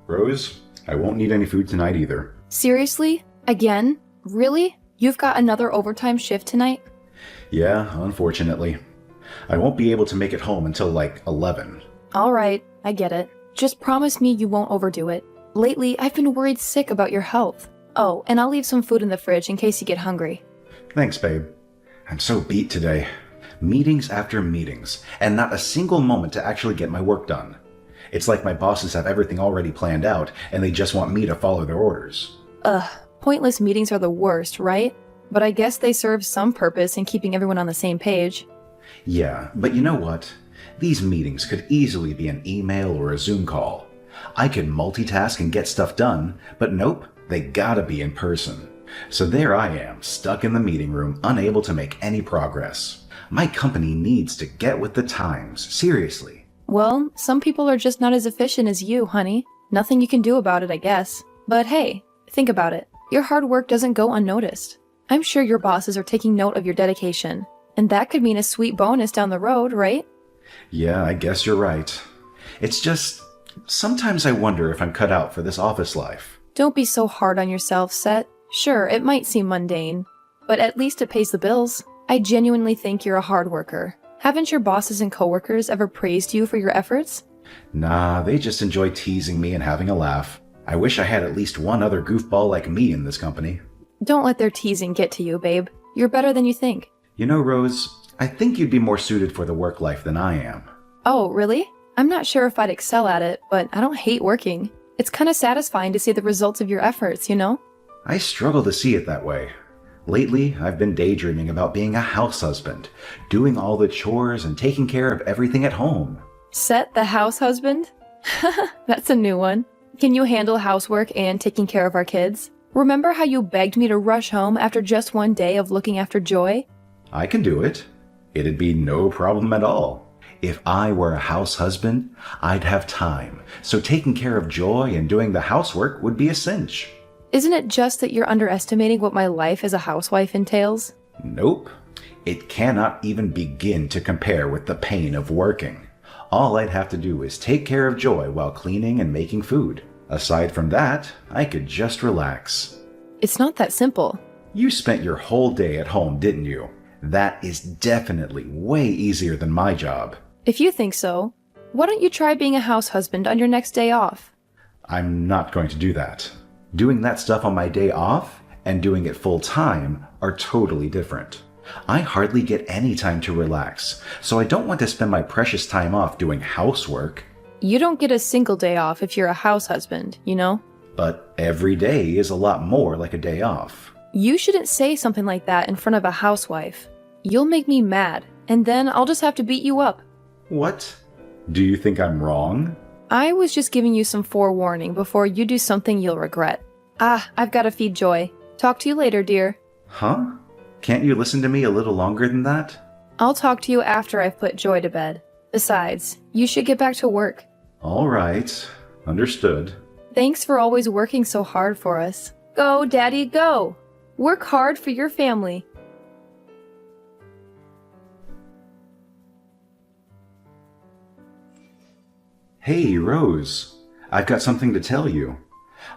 Rose, I won't need any food tonight either. Seriously? Again? Really? You've got another overtime shift tonight? Yeah, unfortunately. I won't be able to make it home until like 11. Alright, I get it. Just promise me you won't overdo it. Lately, I've been worried sick about your health. Oh, and I'll leave some food in the fridge in case you get hungry. Thanks, babe. I'm so beat today. Meetings after meetings, and not a single moment to actually get my work done. It's like my bosses have everything already planned out, and they just want me to follow their orders. Pointless meetings are the worst, right? But I guess they serve some purpose in keeping everyone on the same page. Yeah, but you know what? These meetings could easily be an email or a Zoom call. I could multitask and get stuff done, but nope, they gotta be in person. So there I am, stuck in the meeting room, unable to make any progress. My company needs to get with the times, seriously. Well, some people are just not as efficient as you, honey. Nothing you can do about it, I guess. But hey, think about it. Your hard work doesn't go unnoticed. I'm sure your bosses are taking note of your dedication. And that could mean a sweet bonus down the road, right? Yeah, I guess you're right. It's just, sometimes I wonder if I'm cut out for this office life. Don't be so hard on yourself, Set. Sure, it might seem mundane, but at least it pays the bills. I genuinely think you're a hard worker. Haven't your bosses and coworkers ever praised you for your efforts? Nah, they just enjoy teasing me and having a laugh. I wish I had at least one other goofball like me in this company. Don't let their teasing get to you, babe. You're better than you think. You know, Rose, I think you'd be more suited for the work life than I am. Oh, really? I'm not sure if I'd excel at it, but I don't hate working. It's kind of satisfying to see the results of your efforts, you know? I struggle to see it that way. Lately, I've been daydreaming about being a house husband, doing all the chores and taking care of everything at home. Set the house husband? That's a new one. Can you handle housework and taking care of our kids? Remember how you begged me to rush home after just one day of looking after Joy? I can do it. It'd be no problem at all. If I were a house husband, I'd have time, so taking care of Joy and doing the housework would be a cinch. Isn't it just that you're underestimating what my life as a housewife entails? Nope. It cannot even begin to compare with the pain of working. All I'd have to do is take care of Joy while cleaning and making food. Aside from that, I could just relax. It's not that simple. You spent your whole day at home, didn't you? That is definitely way easier than my job. If you think so, why don't you try being a house husband on your next day off? I'm not going to do that. Doing that stuff on my day off and doing it full time are totally different. I hardly get any time to relax, so I don't want to spend my precious time off doing housework. You don't get a single day off if you're a house husband, you know? But every day is a lot more like a day off. You shouldn't say something like that in front of a housewife. You'll make me mad, and then I'll just have to beat you up. What? Do you think I'm wrong? I was just giving you some forewarning before you do something you'll regret. I've got to feed Joy. Talk to you later, dear. Huh? Can't you listen to me a little longer than that? I'll talk to you after I've put Joy to bed. Besides, you should get back to work. All right. Understood. Thanks for always working so hard for us. Go, Daddy, go! Work hard for your family. Hey, Rose. I've got something to tell you.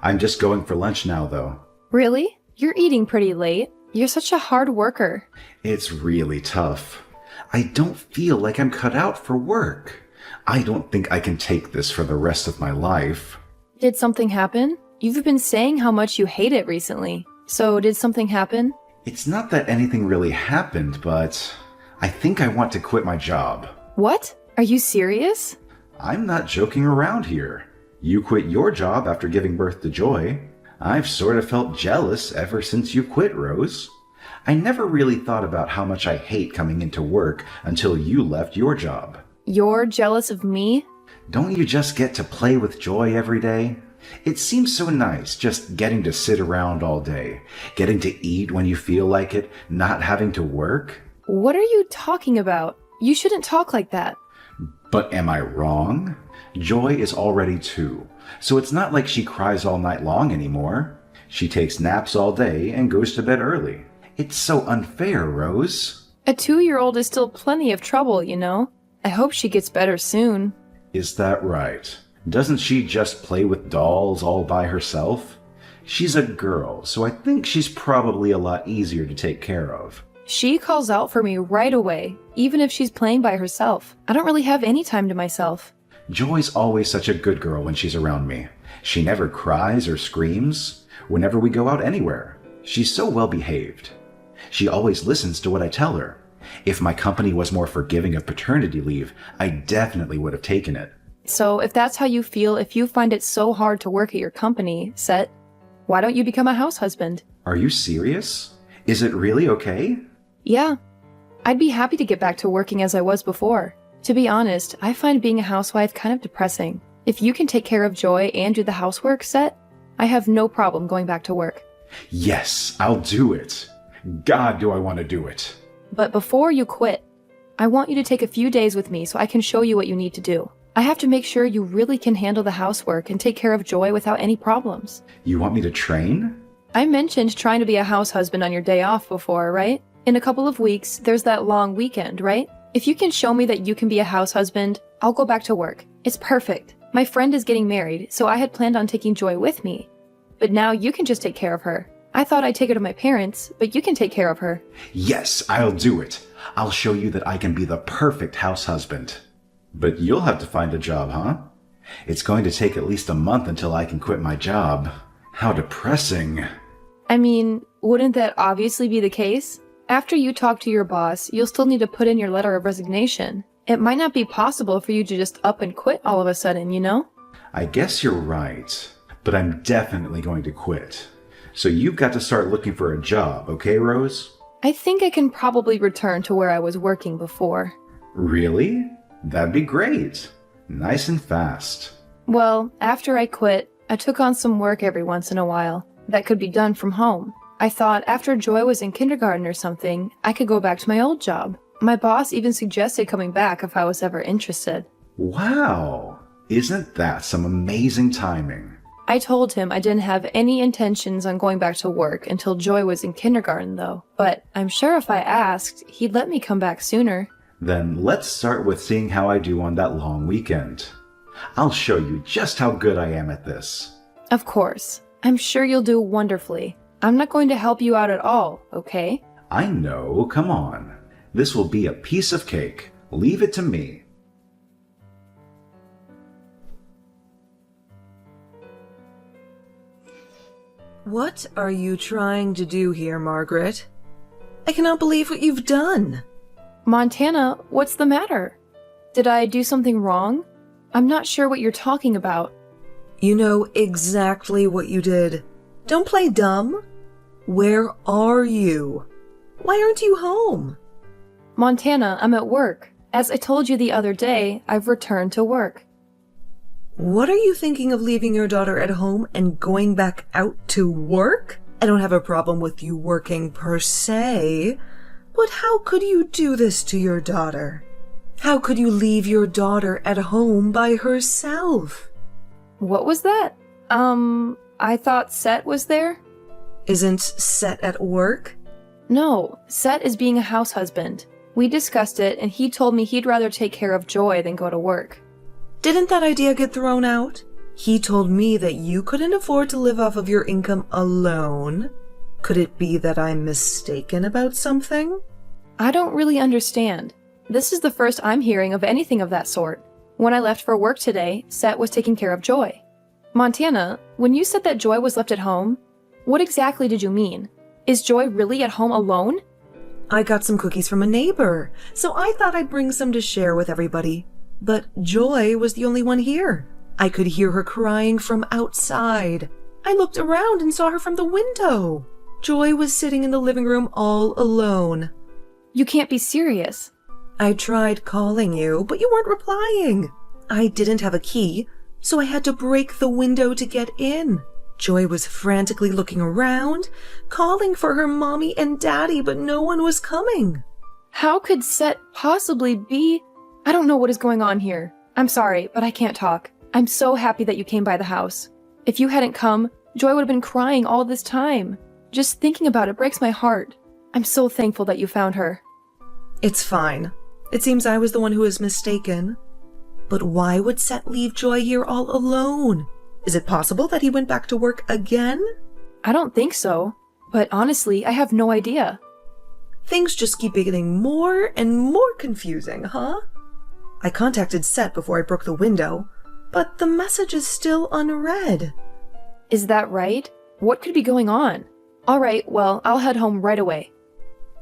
I'm just going for lunch now, though. Really? You're eating pretty late. You're such a hard worker. It's really tough. I don't feel like I'm cut out for work. I don't think I can take this for the rest of my life. Did something happen? You've been saying how much you hate it recently. So did something happen? It's not that anything really happened, but I think I want to quit my job. What? Are you serious? I'm not joking around here. You quit your job after giving birth to Joy. I've sort of felt jealous ever since you quit, Rose. I never really thought about how much I hate coming into work until you left your job. You're jealous of me? Don't you just get to play with Joy every day? It seems so nice just getting to sit around all day, getting to eat when you feel like it, not having to work. What are you talking about? You shouldn't talk like that. But am I wrong? Joy is already 2, so it's not like she cries all night long anymore. She takes naps all day and goes to bed early. It's so unfair, Rose. A 2-year-old is still plenty of trouble, you know. I hope she gets better soon. Is that right? Doesn't she just play with dolls all by herself? She's a girl, so I think she's probably a lot easier to take care of. She calls out for me right away, even if she's playing by herself. I don't really have any time to myself. Joy's always such a good girl when she's around me. She never cries or screams whenever we go out anywhere. She's so well behaved. She always listens to what I tell her. If my company was more forgiving of paternity leave, I definitely would have taken it. So if that's how you feel, if you find it so hard to work at your company, Set, why don't you become a house husband? Are you serious? Is it really okay? Yeah. I'd be happy to get back to working as I was before. To be honest, I find being a housewife kind of depressing. If you can take care of Joy and do the housework, Set, I have no problem going back to work. Yes, I'll do it. God, do I want to do it. But before you quit, I want you to take a few days with me so I can show you what you need to do. I have to make sure you really can handle the housework and take care of Joy without any problems. You want me to train? I mentioned trying to be a house husband on your day off before, right? In a couple of weeks, there's that long weekend, right? If you can show me that you can be a house husband, I'll go back to work. It's perfect. My friend is getting married, so I had planned on taking Joy with me. But now you can just take care of her. I thought I'd take her to my parents, but you can take care of her. Yes, I'll do it. I'll show you that I can be the perfect house husband. But you'll have to find a job, huh? It's going to take at least a month until I can quit my job. How depressing. I mean, wouldn't that obviously be the case? After you talk to your boss, you'll still need to put in your letter of resignation. It might not be possible for you to just up and quit all of a sudden, you know? I guess you're right, but I'm definitely going to quit. So you've got to start looking for a job, okay, Rose? I think I can probably return to where I was working before. Really? That'd be great. Nice and fast. Well, after I quit, I took on some work every once in a while that could be done from home. I thought after Joy was in kindergarten or something, I could go back to my old job. My boss even suggested coming back if I was ever interested. Wow! Isn't that some amazing timing? I told him I didn't have any intentions on going back to work until Joy was in kindergarten, though. But I'm sure if I asked, he'd let me come back sooner. Then let's start with seeing how I do on that long weekend. I'll show you just how good I am at this. Of course. I'm sure you'll do wonderfully. I'm not going to help you out at all, okay? I know, come on. This will be a piece of cake. Leave it to me. What are you trying to do here, Margaret? I cannot believe what you've done. Montana, what's the matter? Did I do something wrong? I'm not sure what you're talking about. You know exactly what you did. Don't play dumb. Where are you? Why aren't you home? Montana, I'm at work. As I told you the other day, I've returned to work. What are you thinking of leaving your daughter at home and going back out to work? I don't have a problem with you working per se, but how could you do this to your daughter? How could you leave your daughter at home by herself? What was that? I thought Set was there? Isn't Set at work? No, Set is being a house husband. We discussed it, and he told me he'd rather take care of Joy than go to work. Didn't that idea get thrown out? He told me that you couldn't afford to live off of your income alone. Could it be that I'm mistaken about something? I don't really understand. This is the first I'm hearing of anything of that sort. When I left for work today, Set was taking care of Joy. Montana, when you said that Joy was left at home, what exactly did you mean? Is Joy really at home alone? I got some cookies from a neighbor, so I thought I'd bring some to share with everybody. But Joy was the only one here. I could hear her crying from outside. I looked around and saw her from the window. Joy was sitting in the living room all alone. You can't be serious. I tried calling you, but you weren't replying. I didn't have a key, so I had to break the window to get in. Joy was frantically looking around, calling for her mommy and daddy, but no one was coming. How could Set possibly be? I don't know what is going on here. I'm sorry, but I can't talk. I'm so happy that you came by the house. If you hadn't come, Joy would have been crying all this time. Just thinking about it breaks my heart. I'm so thankful that you found her. It's fine. It seems I was the one who was mistaken. But why would Seth leave Joy here all alone? Is it possible that he went back to work again? I don't think so. But honestly, I have no idea. Things just keep getting more and more confusing, huh? I contacted Seth before I broke the window, but the message is still unread. Is that right? What could be going on? All right, well, I'll head home right away.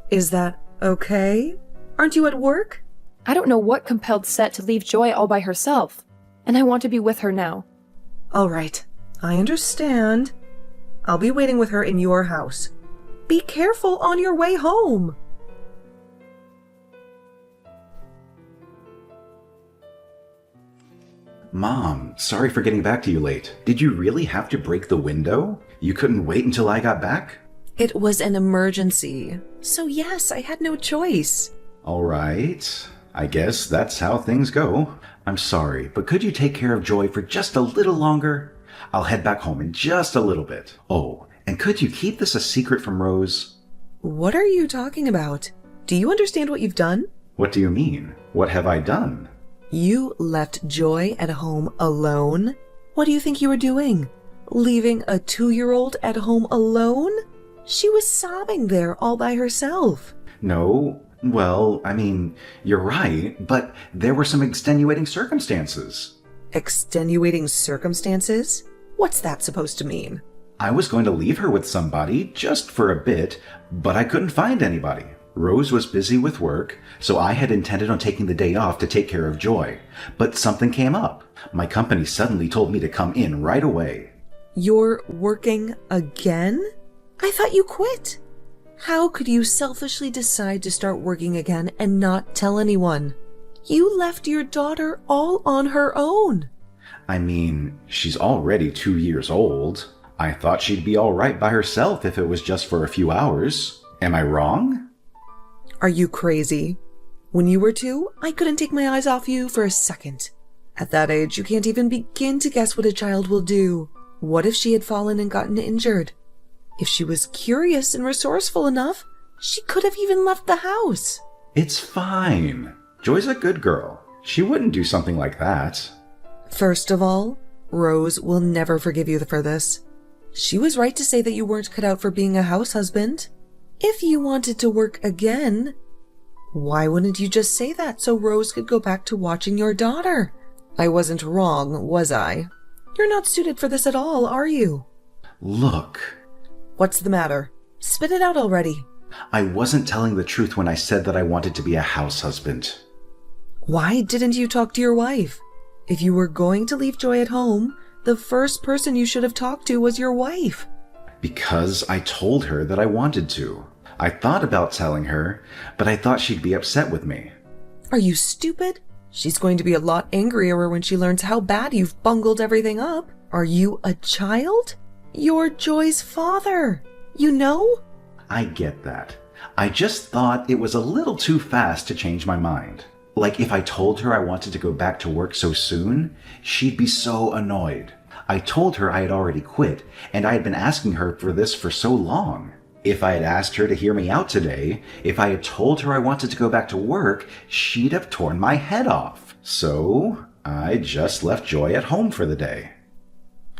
Is that okay? Aren't you at work? I don't know what compelled Set to leave Joy all by herself, and I want to be with her now. All right, I understand. I'll be waiting with her in your house. Be careful on your way home. Mom, sorry for getting back to you late. Did you really have to break the window? You couldn't wait until I got back? It was an emergency, so yes, I had no choice. All right. I guess that's how things go. I'm sorry, but could you take care of Joy for just a little longer? I'll head back home in just a little bit. Oh, and could you keep this a secret from Rose? What are you talking about? Do you understand what you've done? What do you mean? What have I done? You left Joy at home alone? What do you think you were doing? Leaving a 2-year-old at home alone? She was sobbing there all by herself. No, well, I mean, you're right, but there were some extenuating circumstances. Extenuating circumstances? What's that supposed to mean? I was going to leave her with somebody, just for a bit, but I couldn't find anybody. Rose was busy with work, so I had intended on taking the day off to take care of Joy. But something came up. My company suddenly told me to come in right away. You're working again? I thought you quit. How could you selfishly decide to start working again and not tell anyone? You left your daughter all on her own. I mean, she's already 2 years old. I thought she'd be all right by herself if it was just for a few hours. Am I wrong? Are you crazy? When you were 2, I couldn't take my eyes off you for a second. At that age, you can't even begin to guess what a child will do. What if she had fallen and gotten injured? If she was curious and resourceful enough, she could have even left the house. It's fine. Joy's a good girl. She wouldn't do something like that. First of all, Rose will never forgive you for this. She was right to say that you weren't cut out for being a house husband. If you wanted to work again, why wouldn't you just say that so Rose could go back to watching your daughter? I wasn't wrong, was I? You're not suited for this at all, are you? Look. What's the matter? Spit it out already. I wasn't telling the truth when I said that I wanted to be a house husband. Why didn't you talk to your wife? If you were going to leave Joy at home, the first person you should have talked to was your wife. Because I told her that I wanted to. I thought about telling her, but I thought she'd be upset with me. Are you stupid? She's going to be a lot angrier when she learns how bad you've bungled everything up. Are you a child? You're Joy's father. You know? I get that. I just thought it was a little too fast to change my mind. Like if I told her I wanted to go back to work so soon, she'd be so annoyed. I told her I had already quit, and I had been asking her for this for so long. If I had asked her to hear me out today, if I had told her I wanted to go back to work, she'd have torn my head off. So I just left Joy at home for the day.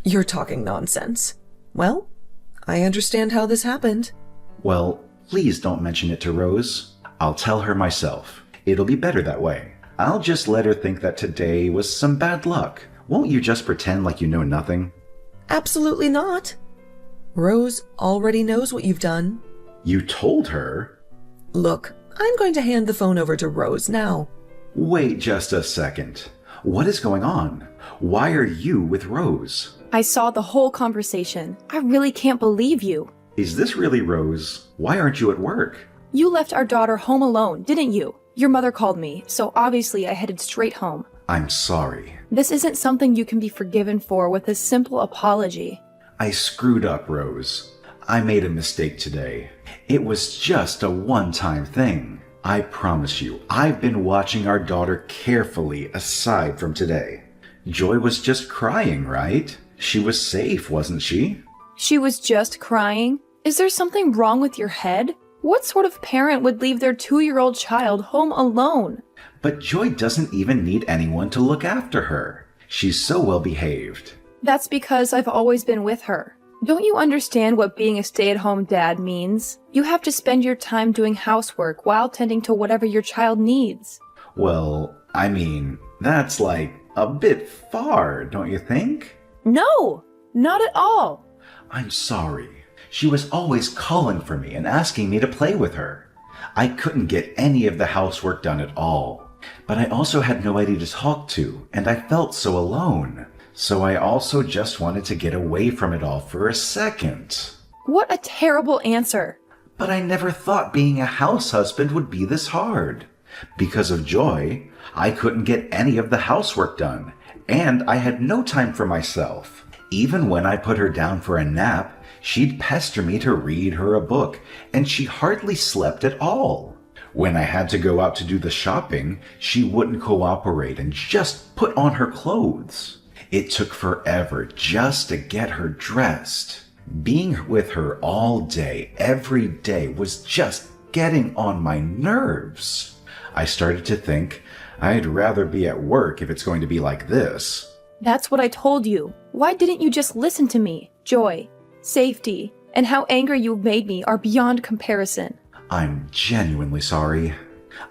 You're talking nonsense. Well, I understand how this happened. Well, please don't mention it to Rose. I'll tell her myself. It'll be better that way. I'll just let her think that today was some bad luck. Won't you just pretend like you know nothing? Absolutely not. Rose already knows what you've done. You told her? Look, I'm going to hand the phone over to Rose now. Wait just a second. What is going on? Why are you with Rose? I saw the whole conversation. I really can't believe you. Is this really Rose? Why aren't you at work? You left our daughter home alone, didn't you? Your mother called me, so obviously I headed straight home. I'm sorry. This isn't something you can be forgiven for with a simple apology. I screwed up, Rose. I made a mistake today. It was just a one-time thing. I promise you, I've been watching our daughter carefully aside from today. Joy was just crying, right? She was safe, wasn't she? She was just crying? Is there something wrong with your head? What sort of parent would leave their 2-year-old child home alone? But Joy doesn't even need anyone to look after her. She's so well behaved. That's because I've always been with her. Don't you understand what being a stay-at-home dad means? You have to spend your time doing housework while tending to whatever your child needs. Well, I mean, that's like a bit far, don't you think? No, not at all. I'm sorry. She was always calling for me and asking me to play with her. I couldn't get any of the housework done at all. But I also had nobody to talk to, and I felt so alone. So I also just wanted to get away from it all for a second. What a terrible answer. But I never thought being a house husband would be this hard. Because of Joy, I couldn't get any of the housework done, and I had no time for myself. Even when I put her down for a nap, she'd pester me to read her a book, and she hardly slept at all. When I had to go out to do the shopping, she wouldn't cooperate and just put on her clothes. It took forever just to get her dressed. Being with her all day, every day, was just getting on my nerves. I started to think I'd rather be at work if it's going to be like this. That's what I told you. Why didn't you just listen to me? Joy, safety, and how angry you made me are beyond comparison. I'm genuinely sorry.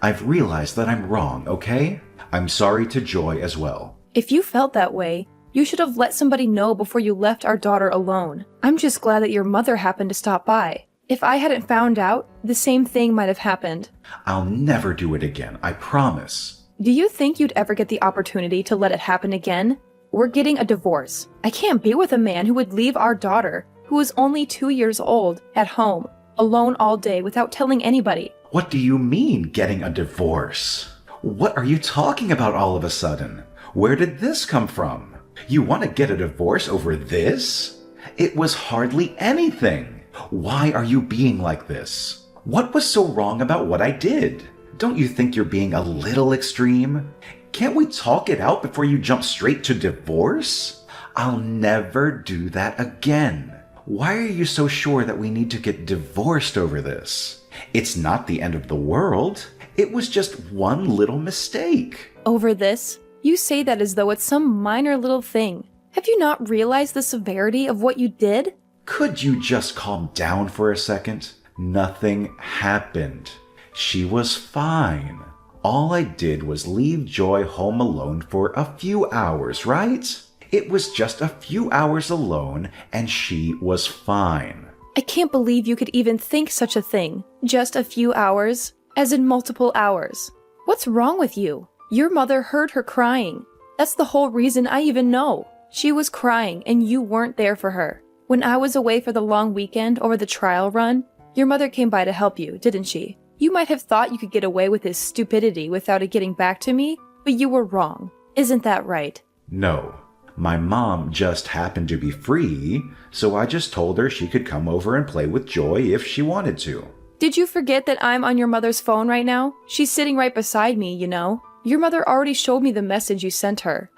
I've realized that I'm wrong, okay? I'm sorry to Joy as well. If you felt that way, you should have let somebody know before you left our daughter alone. I'm just glad that your mother happened to stop by. If I hadn't found out, the same thing might have happened. I'll never do it again, I promise. Do you think you'd ever get the opportunity to let it happen again? We're getting a divorce. I can't be with a man who would leave our daughter, who is only 2 years old, at home, alone all day without telling anybody. What do you mean, getting a divorce? What are you talking about all of a sudden? Where did this come from? You want to get a divorce over this? It was hardly anything. Why are you being like this? What was so wrong about what I did? Don't you think you're being a little extreme? Can't we talk it out before you jump straight to divorce? I'll never do that again. Why are you so sure that we need to get divorced over this? It's not the end of the world. It was just one little mistake. Over this? You say that as though it's some minor little thing. Have you not realized the severity of what you did? Could you just calm down for a second? Nothing happened. She was fine. All I did was leave Joy home alone for a few hours, right? It was just a few hours alone, and she was fine. I can't believe you could even think such a thing. Just a few hours, as in multiple hours. What's wrong with you? Your mother heard her crying. That's the whole reason I even know. She was crying, and you weren't there for her. When I was away for the long weekend or the trial run, your mother came by to help you, didn't she? You might have thought you could get away with this stupidity without it getting back to me, but you were wrong. Isn't that right? No. My mom just happened to be free, so I just told her she could come over and play with Joy if she wanted to. Did you forget that I'm on your mother's phone right now? She's sitting right beside me, you know. Your mother already showed me the message you sent her.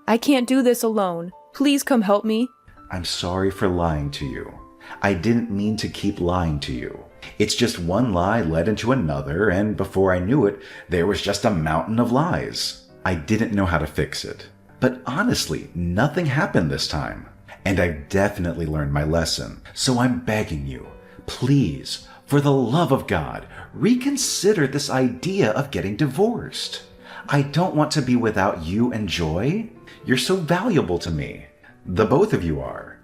I can't do this alone. Please come help me. I'm sorry for lying to you. I didn't mean to keep lying to you. It's just one lie led into another, and before I knew it, there was just a mountain of lies. I didn't know how to fix it. But honestly, nothing happened this time. And I've definitely learned my lesson. So I'm begging you, please, for the love of God, reconsider this idea of getting divorced. I don't want to be without you and Joy. You're so valuable to me. The both of you are.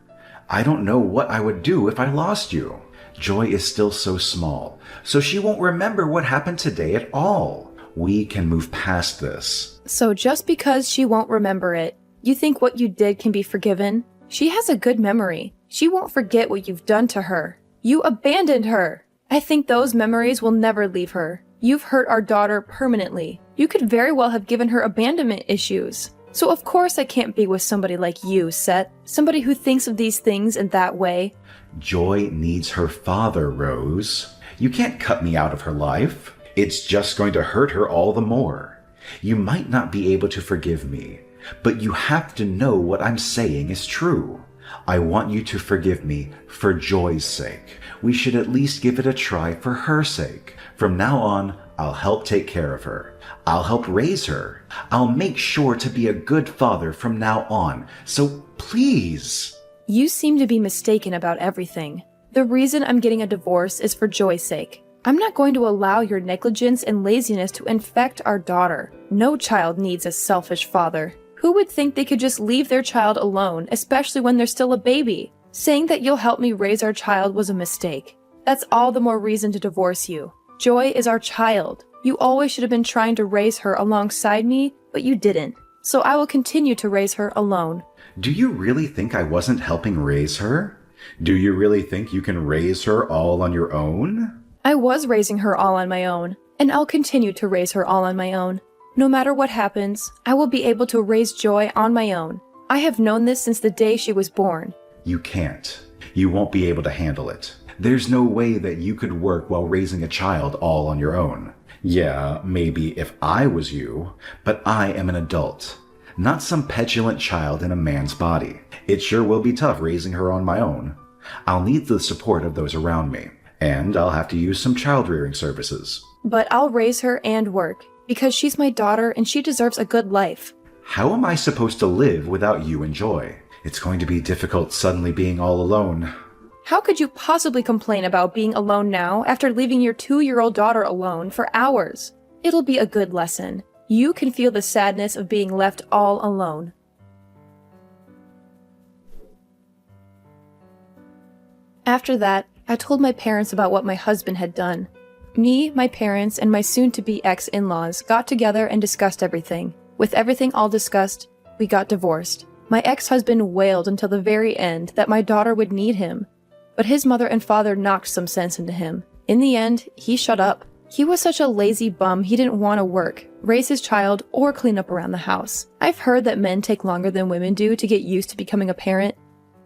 I don't know what I would do if I lost you. Joy is still so small, so she won't remember what happened today at all. We can move past this. So just because she won't remember it, you think what you did can be forgiven? She has a good memory. She won't forget what you've done to her. You abandoned her. I think those memories will never leave her. You've hurt our daughter permanently. You could very well have given her abandonment issues. So of course I can't be with somebody like you, Seth. Somebody who thinks of these things in that way. Joy needs her father, Rose. You can't cut me out of her life. It's just going to hurt her all the more. You might not be able to forgive me, but you have to know what I'm saying is true. I want you to forgive me for Joy's sake. We should at least give it a try for her sake. From now on, I'll help take care of her. I'll help raise her. I'll make sure to be a good father from now on. So please. You seem to be mistaken about everything. The reason I'm getting a divorce is for Joy's sake. I'm not going to allow your negligence and laziness to infect our daughter. No child needs a selfish father. Who would think they could just leave their child alone, especially when they're still a baby? Saying that you'll help me raise our child was a mistake. That's all the more reason to divorce you. Joy is our child. You always should have been trying to raise her alongside me, but you didn't. So I will continue to raise her alone. Do you really think I wasn't helping raise her? Do you really think you can raise her all on your own? I was raising her all on my own, and I'll continue to raise her all on my own. No matter what happens, I will be able to raise Joy on my own. I have known this since the day she was born. You can't. You won't be able to handle it. There's no way that you could work while raising a child all on your own. Yeah, maybe if I was you, but I am an adult, not some petulant child in a man's body. It sure will be tough raising her on my own. I'll need the support of those around me, and I'll have to use some child-rearing services. But I'll raise her and work, because she's my daughter and she deserves a good life. How am I supposed to live without you and Joy? It's going to be difficult suddenly being all alone. How could you possibly complain about being alone now after leaving your 2-year-old daughter alone for hours? It'll be a good lesson. You can feel the sadness of being left all alone. After that, I told my parents about what my husband had done. Me, my parents, and my soon-to-be ex-in-laws got together and discussed everything. With everything all discussed, we got divorced. My ex-husband wailed until the very end that my daughter would need him. But his mother and father knocked some sense into him. In the end, he shut up. He was such a lazy bum he didn't want to work, raise his child, or clean up around the house. I've heard that men take longer than women do to get used to becoming a parent,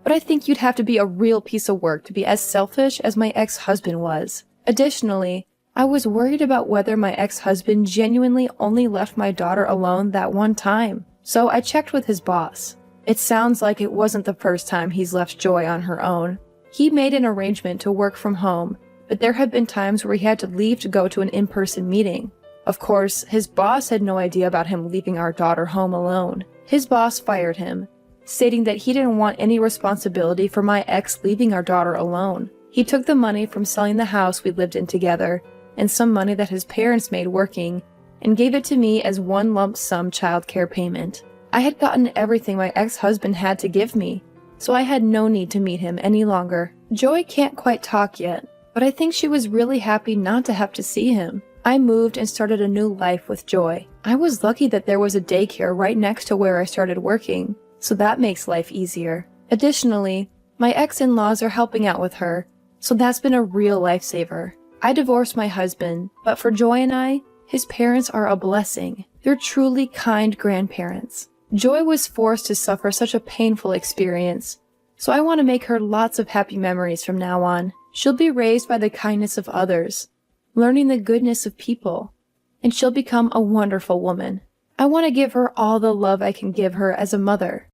but I think you'd have to be a real piece of work to be as selfish as my ex-husband was. Additionally, I was worried about whether my ex-husband genuinely only left my daughter alone that one time. So I checked with his boss. It sounds like it wasn't the first time he's left Joy on her own. He made an arrangement to work from home, but there had been times where he had to leave to go to an in-person meeting. Of course, his boss had no idea about him leaving our daughter home alone. His boss fired him, stating that he didn't want any responsibility for my ex leaving our daughter alone. He took the money from selling the house we lived in together, and some money that his parents made working, and gave it to me as one lump sum childcare payment. I had gotten everything my ex-husband had to give me, so I had no need to meet him any longer. Joy can't quite talk yet, but I think she was really happy not to have to see him. I moved and started a new life with Joy. I was lucky that there was a daycare right next to where I started working, so that makes life easier. Additionally, my ex-in-laws are helping out with her, so that's been a real lifesaver. I divorced my husband, but for Joy and I, his parents are a blessing. They're truly kind grandparents. Joy was forced to suffer such a painful experience, so I want to make her lots of happy memories from now on. She'll be raised by the kindness of others, learning the goodness of people, and she'll become a wonderful woman. I want to give her all the love I can give her as a mother.